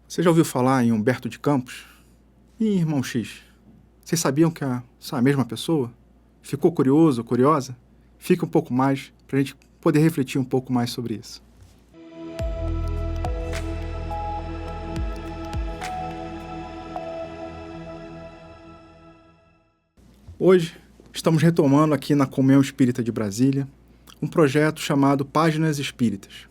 Você já ouviu falar em Humberto de Campos? E em Irmão X? Vocês sabiam que são a mesma pessoa? Ficou curioso ou curiosa? Fica um pouco mais para a gente poder refletir um pouco mais sobre isso. Hoje estamos retomando aqui na Comunhão Espírita de Brasília um projeto chamado Páginas Espíritas.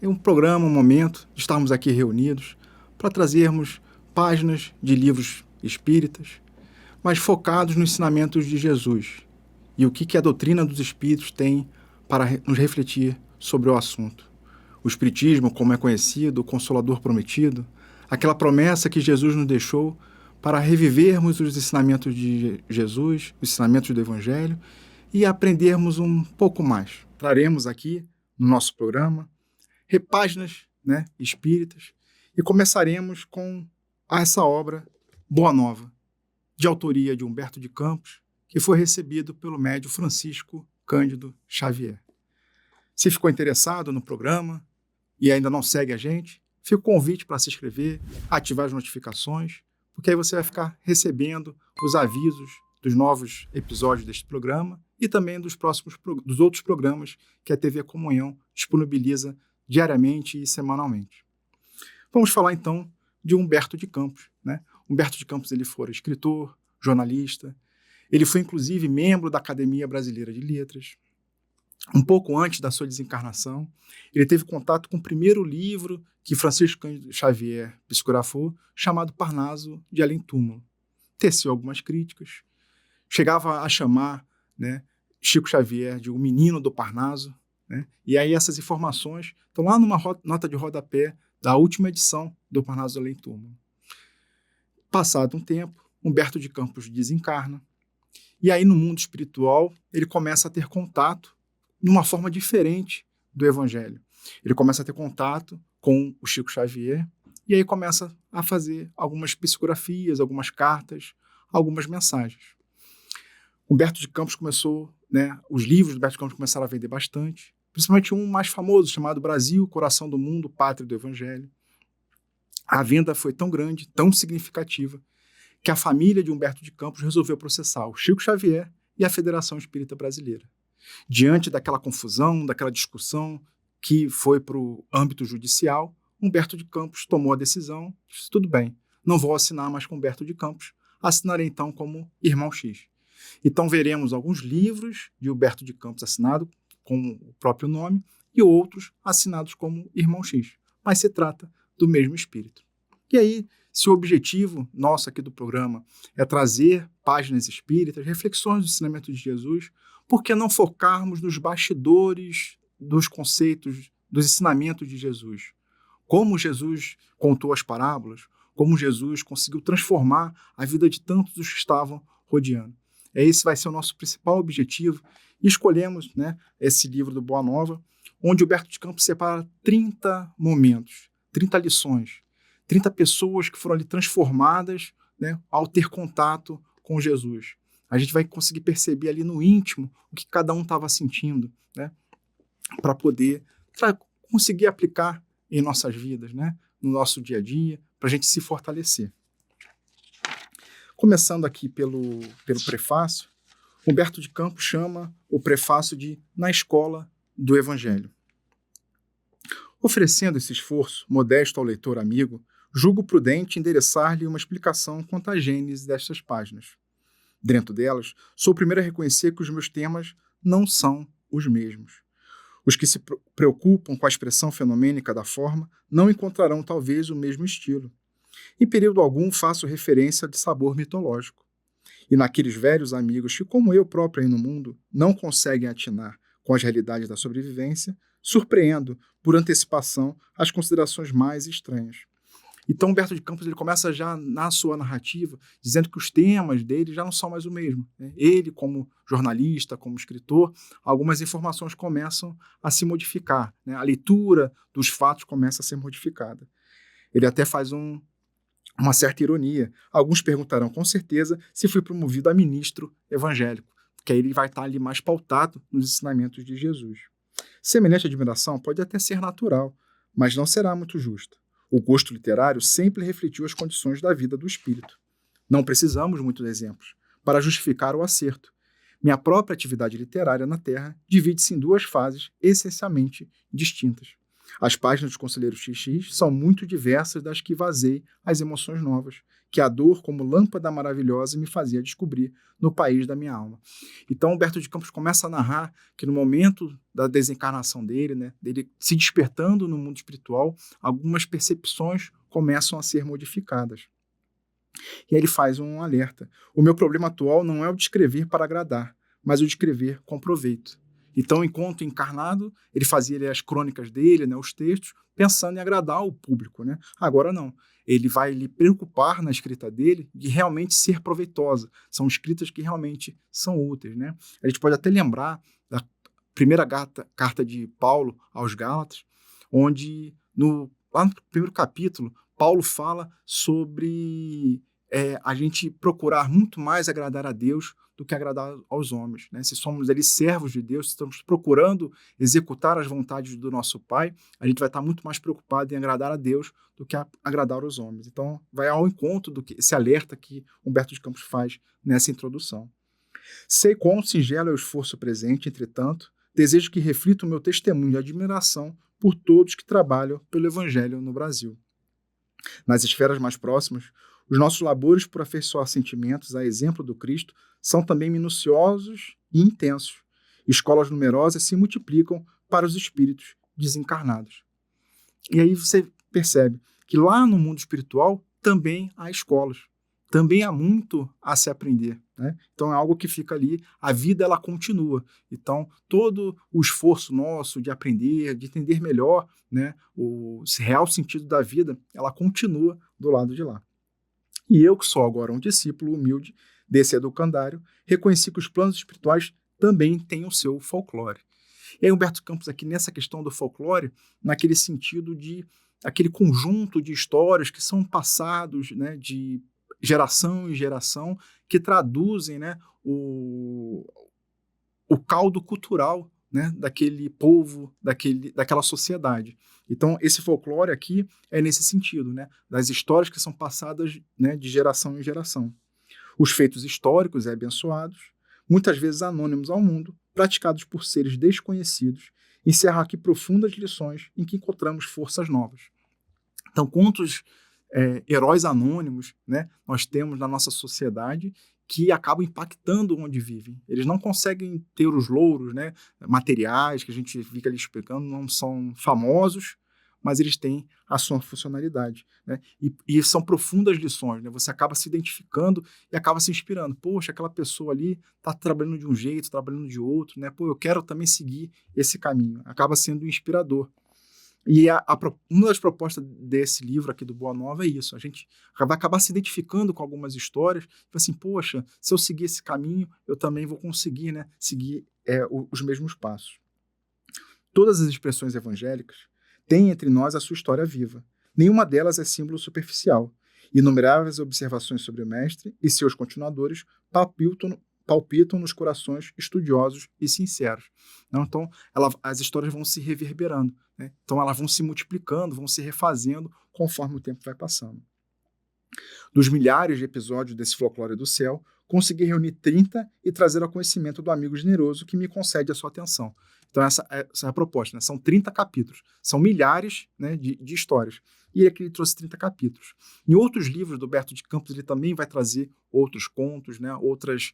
É um programa, um momento de estarmos aqui reunidos para trazermos páginas de livros espíritas, mas focados nos ensinamentos de Jesus e o que a doutrina dos espíritos tem para nos refletir sobre o assunto. O espiritismo, como é conhecido, o Consolador Prometido, aquela promessa que Jesus nos deixou para revivermos os ensinamentos de Jesus, os ensinamentos do Evangelho e aprendermos um pouco mais. Traremos aqui no nosso programa páginas espíritas e começaremos com essa obra Boa Nova, de autoria de Humberto de Campos, que foi recebido pelo médium Francisco Cândido Xavier. Se ficou interessado no programa e ainda não segue a gente, fica o convite para se inscrever, ativar as notificações, porque aí você vai ficar recebendo os avisos dos novos episódios deste programa e também dos outros programas que a TV Comunhão disponibiliza diariamente e semanalmente. Vamos falar então de Humberto de Campos. Humberto de Campos ele foi escritor, jornalista, ele foi inclusive membro da Academia Brasileira de Letras. Um pouco antes da sua desencarnação, ele teve contato com o primeiro livro que Francisco Cândido Xavier psicografou, chamado Parnaso de Além Túmulo. Teceu algumas críticas, chegava a chamar Chico Xavier de o menino do Parnaso, e aí essas informações estão lá numa nota de rodapé da última edição do Parnaso de Além Túmulo. Passado um tempo, Humberto de Campos desencarna, e aí no mundo espiritual ele começa a ter contato de uma forma diferente do Evangelho. Ele começa a ter contato com o Chico Xavier e aí começa a fazer algumas psicografias, algumas cartas, algumas mensagens. Humberto de Campos começou, os livros de Humberto de Campos começaram a vender bastante, principalmente um mais famoso chamado Brasil, Coração do Mundo, Pátria do Evangelho. A venda foi tão grande, tão significativa, que a família de Humberto de Campos resolveu processar o Chico Xavier e a Federação Espírita Brasileira. Diante daquela confusão, daquela discussão que foi para o âmbito judicial, Humberto de Campos tomou a decisão, disse, tudo bem, não vou assinar mais com Humberto de Campos, assinarei então como Irmão X. Então veremos alguns livros de Humberto de Campos assinados com o próprio nome e outros assinados como Irmão X, mas se trata do mesmo espírito. E aí, se o objetivo nosso aqui do programa é trazer páginas espíritas, reflexões do ensinamento de Jesus, por que não focarmos nos bastidores dos conceitos, dos ensinamentos de Jesus? Como Jesus contou as parábolas, como Jesus conseguiu transformar a vida de tantos os que estavam rodeando. Esse vai ser o nosso principal objetivo. E escolhemos esse livro do Boa Nova, onde Humberto de Campos separa 30 momentos, 30 lições, 30 pessoas que foram ali transformadas ao ter contato com Jesus. A gente vai conseguir perceber ali no íntimo o que cada um estava sentindo, para poder conseguir aplicar em nossas vidas, no nosso dia a dia, para a gente se fortalecer. Começando aqui pelo prefácio, Humberto de Campos chama o prefácio de Na Escola do Evangelho. Oferecendo esse esforço modesto ao leitor amigo, julgo prudente endereçar-lhe uma explicação quanto à gênese destas páginas. Dentro delas, sou o primeiro a reconhecer que os meus temas não são os mesmos. Os que se preocupam com a expressão fenomênica da forma não encontrarão talvez o mesmo estilo. Em período algum faço referência de sabor mitológico. E naqueles velhos amigos que, como eu próprio aí no mundo, não conseguem atinar com as realidades da sobrevivência, surpreendo, por antecipação, as considerações mais estranhas. Então, Humberto de Campos ele começa já na sua narrativa, dizendo que os temas dele já não são mais o mesmo. Ele, como jornalista, como escritor, algumas informações começam a se modificar. A leitura dos fatos começa a ser modificada. Ele até faz uma certa ironia. Alguns perguntarão com certeza se fui promovido a ministro evangélico, porque aí ele vai estar ali mais pautado nos ensinamentos de Jesus. Semelhante admiração pode até ser natural, mas não será muito justa. O gosto literário sempre refletiu as condições da vida do espírito. Não precisamos muitos exemplos para justificar o acerto. Minha própria atividade literária na Terra divide-se em duas fases essencialmente distintas. As páginas dos Conselheiros XX são muito diversas das que vazei as emoções novas, que a dor, como lâmpada maravilhosa, me fazia descobrir no país da minha alma. Então, Humberto de Campos começa a narrar que no momento da desencarnação dele, né, dele se despertando no mundo espiritual, algumas percepções começam a ser modificadas. E aí ele faz um alerta. O meu problema atual não é o de escrever para agradar, mas o de escrever com proveito. Então, enquanto encarnado, ele fazia as crônicas dele, né, os textos, pensando em agradar o público, né? Agora não. Ele vai lhe preocupar na escrita dele de realmente ser proveitosa. São escritas que realmente são úteis, né? A gente pode até lembrar da primeira carta de Paulo aos Gálatas, onde lá no primeiro capítulo, Paulo fala sobre a gente procurar muito mais agradar a Deus do que agradar aos homens, né? Se somos ali servos de Deus, se estamos procurando executar as vontades do nosso Pai, a gente vai estar muito mais preocupado em agradar a Deus do que agradar os homens. Então, vai ao encontro esse alerta que Humberto de Campos faz nessa introdução. Sei quão singelo é o esforço presente, entretanto, desejo que reflita o meu testemunho de admiração por todos que trabalham pelo Evangelho no Brasil. Nas esferas mais próximas, os nossos labores por afeiçoar sentimentos, a exemplo do Cristo, são também minuciosos e intensos. Escolas numerosas se multiplicam para os espíritos desencarnados. E aí você percebe que lá no mundo espiritual também há escolas. Também há muito a se aprender, né? Então é algo que fica ali, a vida ela continua. Então todo o esforço nosso de aprender, de entender melhor, né, o real sentido da vida, ela continua do lado de lá. E eu, que sou agora um discípulo humilde desse educandário, reconheci que os planos espirituais também têm o seu folclore. E aí Humberto Campos aqui nessa questão do folclore, naquele sentido de aquele conjunto de histórias que são passados, né, de geração em geração, que traduzem, né, o caldo cultural, né, daquele povo, daquela sociedade. Então, esse folclore aqui é nesse sentido, né, das histórias que são passadas, né, de geração em geração. Os feitos históricos e abençoados, muitas vezes anônimos ao mundo, praticados por seres desconhecidos, encerram aqui profundas lições em que encontramos forças novas. Então, quantos heróis anônimos, né, nós temos na nossa sociedade que acabam impactando onde vivem. Eles não conseguem ter os louros, né, materiais que a gente fica ali explicando, não são famosos, mas eles têm a sua funcionalidade, né? E são profundas lições, né? Você acaba se identificando e acaba se inspirando. Poxa, aquela pessoa ali está trabalhando de um jeito, trabalhando de outro, né? Pô, eu quero também seguir esse caminho. Acaba sendo inspirador. E uma das propostas desse livro aqui do Boa Nova é isso. A gente vai acabar se identificando com algumas histórias. Assim, poxa, se eu seguir esse caminho, eu também vou conseguir, né, seguir os mesmos passos. Todas as expressões evangélicas têm entre nós a sua história viva. Nenhuma delas é símbolo superficial. Inumeráveis observações sobre o mestre e seus continuadores palpitam nos corações estudiosos e sinceros. Então, as histórias vão se reverberando, né? Então, elas vão se multiplicando, vão se refazendo conforme o tempo vai passando. Dos milhares de episódios desse folclore do céu, consegui reunir 30 e trazer ao conhecimento do amigo generoso que me concede a sua atenção. Então, essa é a proposta, né? São 30 capítulos, são milhares, né, de histórias. E aqui ele trouxe 30 capítulos. Em outros livros do Humberto de Campos, ele também vai trazer outros contos, né, outros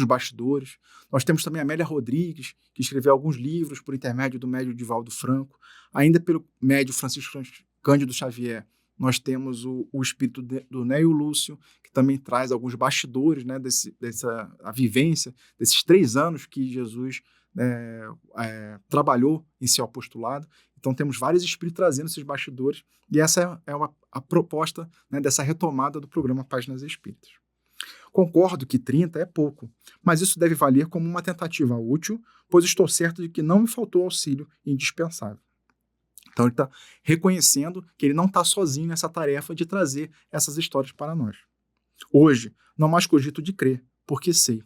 bastidores. Nós temos também a Amélia Rodrigues, que escreveu alguns livros por intermédio do médium Divaldo Franco. Ainda pelo médium Francisco Cândido Xavier, nós temos o espírito do Nélio Lúcio, que também traz alguns bastidores, né, a vivência desses 3 anos que Jesus trabalhou em seu apostolado. Então temos vários espíritos trazendo esses bastidores, e essa é a proposta, né, dessa retomada do programa Páginas Espíritas. Concordo que 30 é pouco, mas isso deve valer como uma tentativa útil, pois estou certo de que não me faltou auxílio indispensável. Então ele está reconhecendo que ele não está sozinho nessa tarefa de trazer essas histórias para nós. Hoje, não mais cogito de crer, porque sei.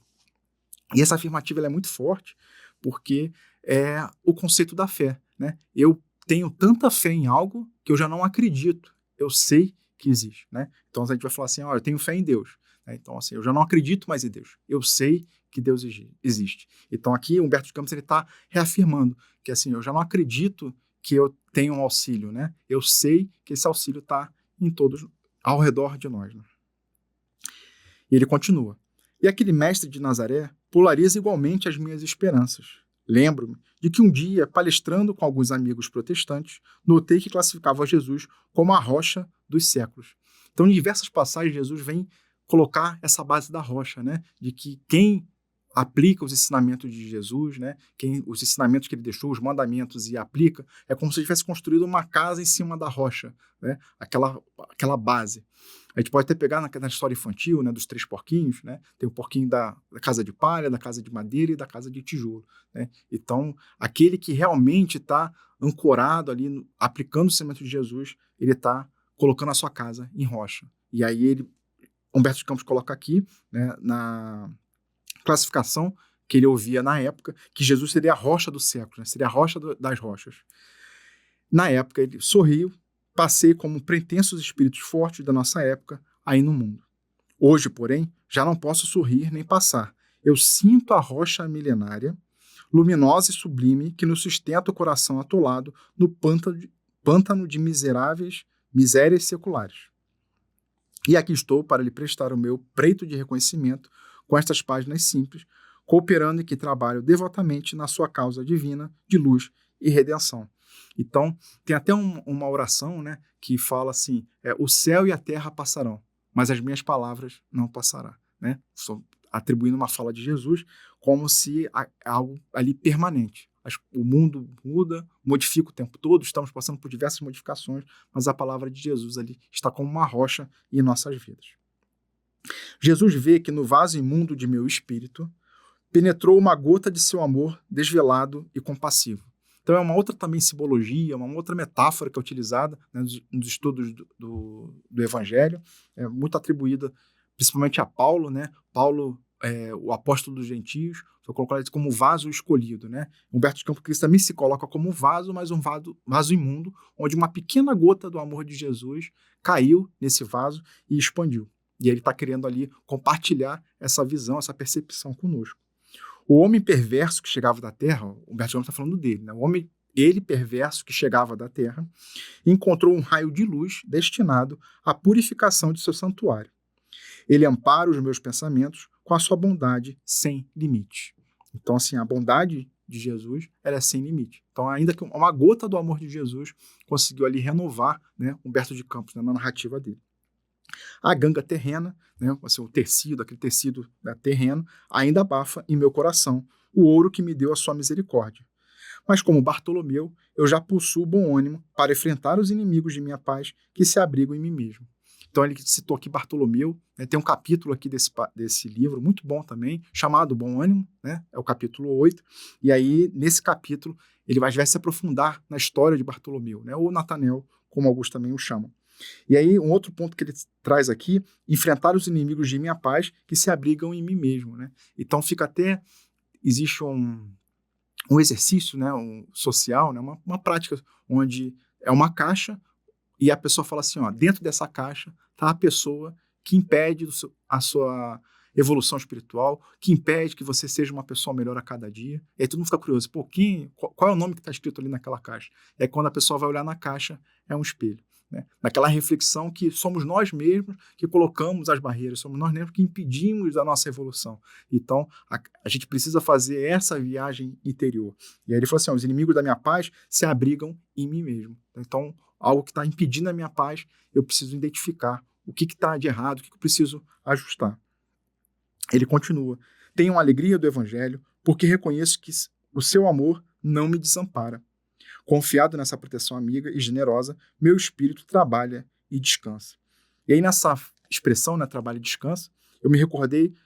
E essa afirmativa ela é muito forte, porque é o conceito da fé, né? Eu tenho tanta fé em algo que eu já não acredito. Eu sei que existe, né? Então a gente vai falar assim, eu tenho fé em Deus. Né? Então, assim, eu já não acredito mais em Deus. Eu sei que Deus existe. Então aqui o Humberto de Campos está reafirmando que assim, eu já não acredito que eu tenho um auxílio, né? Eu sei que esse auxílio está em todos, ao redor de nós. Né? E ele continua. E aquele mestre de Nazaré polariza igualmente as minhas esperanças. Lembro-me de que um dia, palestrando com alguns amigos protestantes, notei que classificava Jesus como a rocha dos séculos. Então, em diversas passagens, Jesus vem colocar essa base da rocha, né? De que quem aplica os ensinamentos de Jesus, né? Os ensinamentos que ele deixou, os mandamentos e aplica, é como se ele tivesse construído uma casa em cima da rocha, né? Aquela base. A gente pode até pegar na história infantil, né, dos 3 porquinhos, né? Tem o porquinho da casa de palha, da casa de madeira e da casa de tijolo, né? Então, aquele que realmente está ancorado ali, aplicando o ensinamento de Jesus, ele está colocando a sua casa em rocha. E aí Humberto de Campos coloca aqui, né, na classificação que ele ouvia na época, que Jesus seria a rocha do século, né? Seria a rocha das rochas. Na época, ele sorriu, passei como pretensos espíritos fortes da nossa época aí no mundo. Hoje, porém, já não posso sorrir nem passar. Eu sinto a rocha milenária, luminosa e sublime, que nos sustenta o coração atolado no pântano de misérias seculares. E aqui estou para lhe prestar o meu preito de reconhecimento com estas páginas simples, cooperando e que trabalho devotamente na sua causa divina de luz e redenção. Então, tem até uma oração, né, que fala assim, o céu e a terra passarão, mas as minhas palavras não passarão. Né? Estou atribuindo uma fala de Jesus como se algo ali permanente. O mundo muda, modifica o tempo todo, estamos passando por diversas modificações, mas a palavra de Jesus ali está como uma rocha em nossas vidas. Jesus vê que no vaso imundo de meu espírito penetrou uma gota de seu amor desvelado e compassivo. Então é uma outra também simbologia, uma outra metáfora que é utilizada, né, nos estudos do Evangelho, muito atribuída principalmente a Paulo, né? Paulo, o apóstolo dos gentios, foi colocado como vaso escolhido. Né? Humberto de Campos também se coloca como vaso, mas um vaso imundo, onde uma pequena gota do amor de Jesus caiu nesse vaso e expandiu. E ele está querendo ali compartilhar essa visão, essa percepção conosco. O homem perverso que chegava da terra, o Humberto de Campos está falando dele, né? O homem, ele perverso que chegava da terra, encontrou um raio de luz destinado à purificação de seu santuário. Ele ampara os meus pensamentos com a sua bondade sem limite. Então, assim, a bondade de Jesus, ela é sem limite. Então, ainda que uma gota do amor de Jesus conseguiu ali renovar, né, Humberto de Campos, né, na narrativa dele. A ganga terrena, né, assim, o tecido, aquele tecido, né, terreno, ainda abafa em meu coração o ouro que me deu a sua misericórdia. Mas como Bartolomeu, eu já possuo bom ânimo para enfrentar os inimigos de minha paz que se abrigam em mim mesmo. Então ele citou aqui Bartolomeu, né, tem um capítulo aqui desse livro, muito bom também, chamado Bom Ânimo, né, é o capítulo 8, e aí nesse capítulo ele vai se aprofundar na história de Bartolomeu, né, ou Natanael, como alguns também o chamam. E aí um outro ponto que ele traz aqui, enfrentar os inimigos de minha paz que se abrigam em mim mesmo. Né? Então existe um exercício, né, social, né, uma prática onde é uma caixa e a pessoa fala assim, dentro dessa caixa está a pessoa que impede a sua evolução espiritual, que impede que você seja uma pessoa melhor a cada dia. E aí todo mundo fica curioso, qual é o nome que está escrito ali naquela caixa? É quando a pessoa vai olhar na caixa, é um espelho. Né? Naquela reflexão que somos nós mesmos que colocamos as barreiras, somos nós mesmos que impedimos a nossa evolução. Então, a gente precisa fazer essa viagem interior. E aí ele falou assim, os inimigos da minha paz se abrigam em mim mesmo. Então, algo que está impedindo a minha paz, eu preciso identificar o que está de errado, o que eu preciso ajustar. Ele continua, tenho a alegria do Evangelho, porque reconheço que o seu amor não me desampara. Confiado nessa proteção amiga e generosa, meu espírito trabalha e descansa. E aí nessa expressão, né, trabalho e descansa, eu me recordei de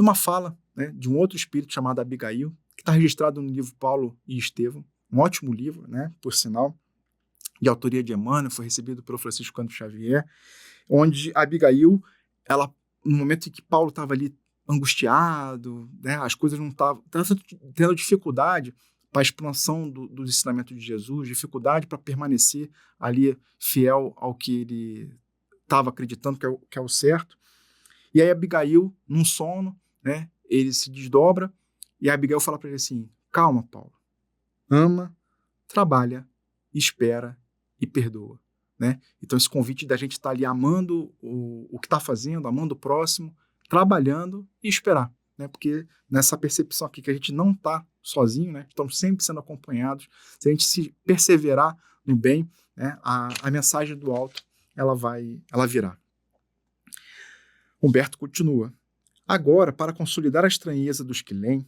uma fala, né, de um outro espírito chamado Abigail, que está registrado no livro Paulo e Estevão, um ótimo livro, né, por sinal, de autoria de Emmanuel, foi recebido pelo Francisco Cândido Xavier, onde Abigail, ela, no momento em que Paulo estava ali angustiado, né, as coisas não estavam tendo dificuldade, para a expansão do ensinamento de Jesus, dificuldade para permanecer ali fiel ao que ele estava acreditando que é o certo. E aí Abigail, num sono, né, ele se desdobra e a Abigail fala para ele assim: calma, Paulo, ama, trabalha, espera e perdoa. Né? Então esse convite da gente estar ali amando o que está fazendo, amando o próximo, trabalhando e esperar. Né? Porque nessa percepção aqui que a gente não está sozinho, né? Estamos sempre sendo acompanhados, se a gente se perseverar no bem, né? a mensagem do alto ela virá. Humberto continua. Agora, para consolidar a estranheza dos que leem,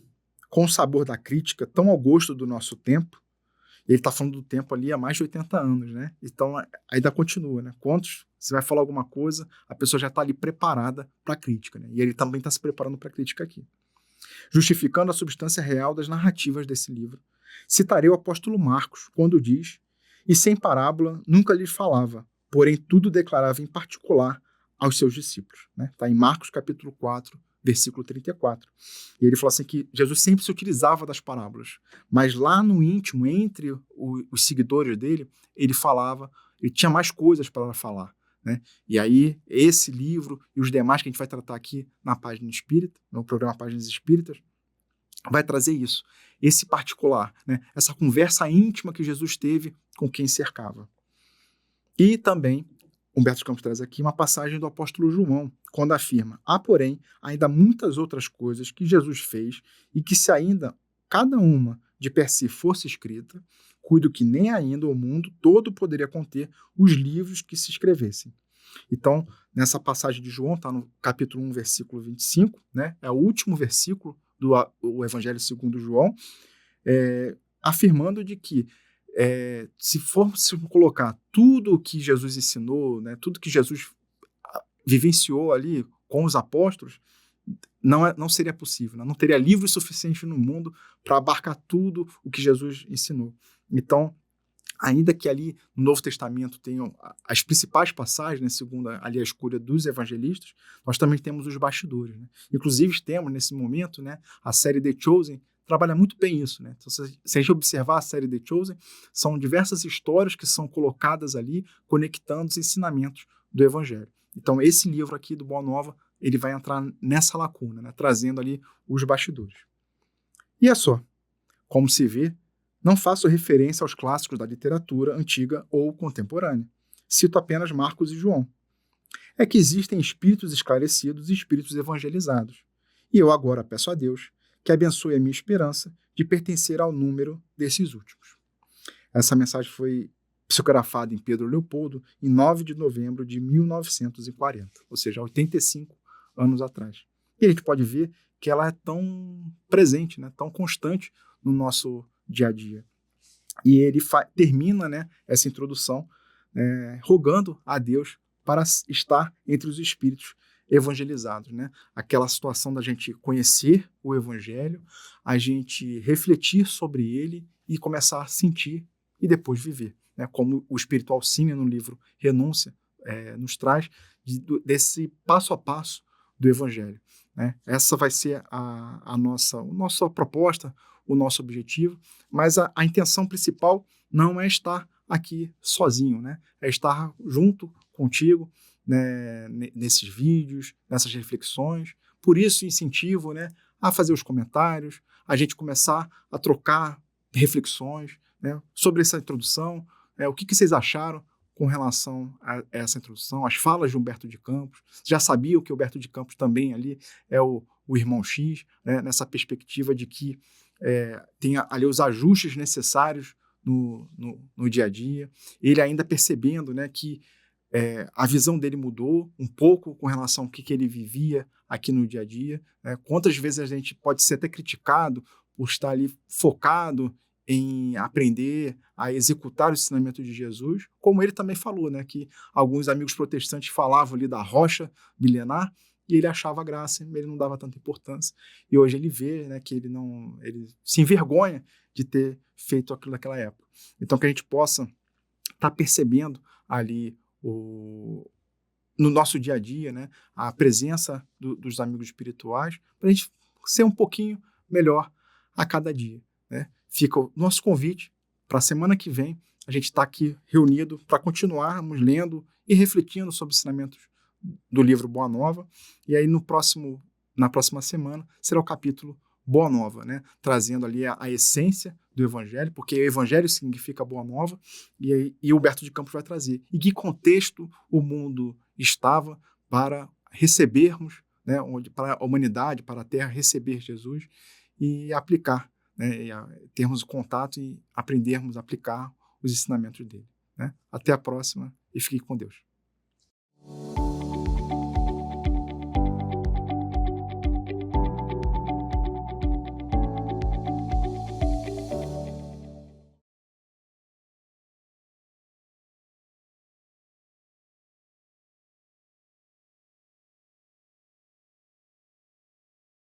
com o sabor da crítica tão ao gosto do nosso tempo, ele está falando do tempo ali há mais de 80 anos, né? Então, ainda continua, né? Quantos você vai falar alguma coisa, a pessoa já está ali preparada para a crítica, né? E ele também está se preparando para a crítica aqui. Justificando a substância real das narrativas desse livro, citarei o apóstolo Marcos, quando diz: e sem parábola nunca lhes falava, porém tudo declarava em particular aos seus discípulos. Está em Marcos capítulo 4, versículo 34. E ele falou assim que Jesus sempre se utilizava das parábolas, mas lá no íntimo, entre os seguidores dele, ele tinha mais coisas para falar. Né? E aí, esse livro e os demais que a gente vai tratar aqui na página espírita, no programa Páginas Espíritas, vai trazer isso, esse particular, né? Essa conversa íntima que Jesus teve com quem cercava. E também, Humberto de Campos traz aqui uma passagem do apóstolo João, quando afirma: há, porém, ainda muitas outras coisas que Jesus fez e que se ainda cada uma de per si fosse escrita, cuido que nem ainda o mundo todo poderia conter os livros que se escrevessem. Então, nessa passagem de João, está no capítulo 1, versículo 25, né? É o último versículo do Evangelho segundo João, afirmando de que se formos colocar tudo o que Jesus ensinou, né, tudo que Jesus vivenciou ali com os apóstolos, não seria possível, né? Não teria livro suficiente no mundo para abarcar tudo o que Jesus ensinou. Então, ainda que ali no Novo Testamento tenham as principais passagens, né, segundo ali a escolha dos evangelistas, nós também temos os bastidores. Né? Inclusive temos nesse momento, né, a série The Chosen trabalha muito bem isso. Né? Então, se a gente observar a série The Chosen, são diversas histórias que são colocadas ali, conectando os ensinamentos do evangelho. Então esse livro aqui do Boa Nova, ele vai entrar nessa lacuna, né, trazendo ali os bastidores. E é só, como se vê, não faço referência aos clássicos da literatura antiga ou contemporânea. Cito apenas Marcos e João. É que existem espíritos esclarecidos e espíritos evangelizados. E eu agora peço a Deus que abençoe a minha esperança de pertencer ao número desses últimos. Essa mensagem foi psicografada em Pedro Leopoldo em 9 de novembro de 1940, ou seja, 85 anos atrás. E a gente pode ver que ela é tão presente, né, tão constante no nosso dia a dia. E ele termina, né, essa introdução rogando a Deus para estar entre os espíritos evangelizados. Né? Aquela situação da gente conhecer o evangelho, a gente refletir sobre ele e começar a sentir e depois viver. Né? Como o espírito Alcine, no livro Renúncia, nos traz desse passo a passo do evangelho. Né? Essa vai ser a nossa proposta, o nosso objetivo, mas a intenção principal não é estar aqui sozinho, né? É estar junto contigo, né, nesses vídeos, nessas reflexões. Por isso incentivo, né, a fazer os comentários, a gente começar a trocar reflexões, né, sobre essa introdução, o que vocês acharam com relação a essa introdução, as falas de Humberto de Campos. Já sabiam que Humberto de Campos também ali é o irmão X, né, nessa perspectiva de que tem ali os ajustes necessários no dia a dia. Ele ainda percebendo, né, que a visão dele mudou um pouco com relação ao que ele vivia aqui no dia a dia. Né? Quantas vezes a gente pode ser até criticado por estar ali focado em aprender a executar o ensinamento de Jesus, como ele também falou, né, que alguns amigos protestantes falavam ali da rocha milenar, e ele achava graça, ele não dava tanta importância. E hoje ele vê, né, que ele se envergonha de ter feito aquilo naquela época. Então que a gente possa estar percebendo ali no nosso dia a dia, né, a presença dos amigos espirituais, para a gente ser um pouquinho melhor a cada dia. Né? fica o nosso convite para a semana que vem a gente estar aqui reunido para continuarmos lendo e refletindo sobre os ensinamentos do livro Boa Nova. E aí na próxima semana será o capítulo Boa Nova, né? Trazendo ali a essência do Evangelho, porque o Evangelho significa Boa Nova, e o Humberto de Campos vai trazer. Em que contexto o mundo estava para recebermos, né, para a humanidade, para a Terra receber Jesus e aplicar, né, e termos contato e aprendermos a aplicar os ensinamentos dele. Né? Até a próxima e fique com Deus.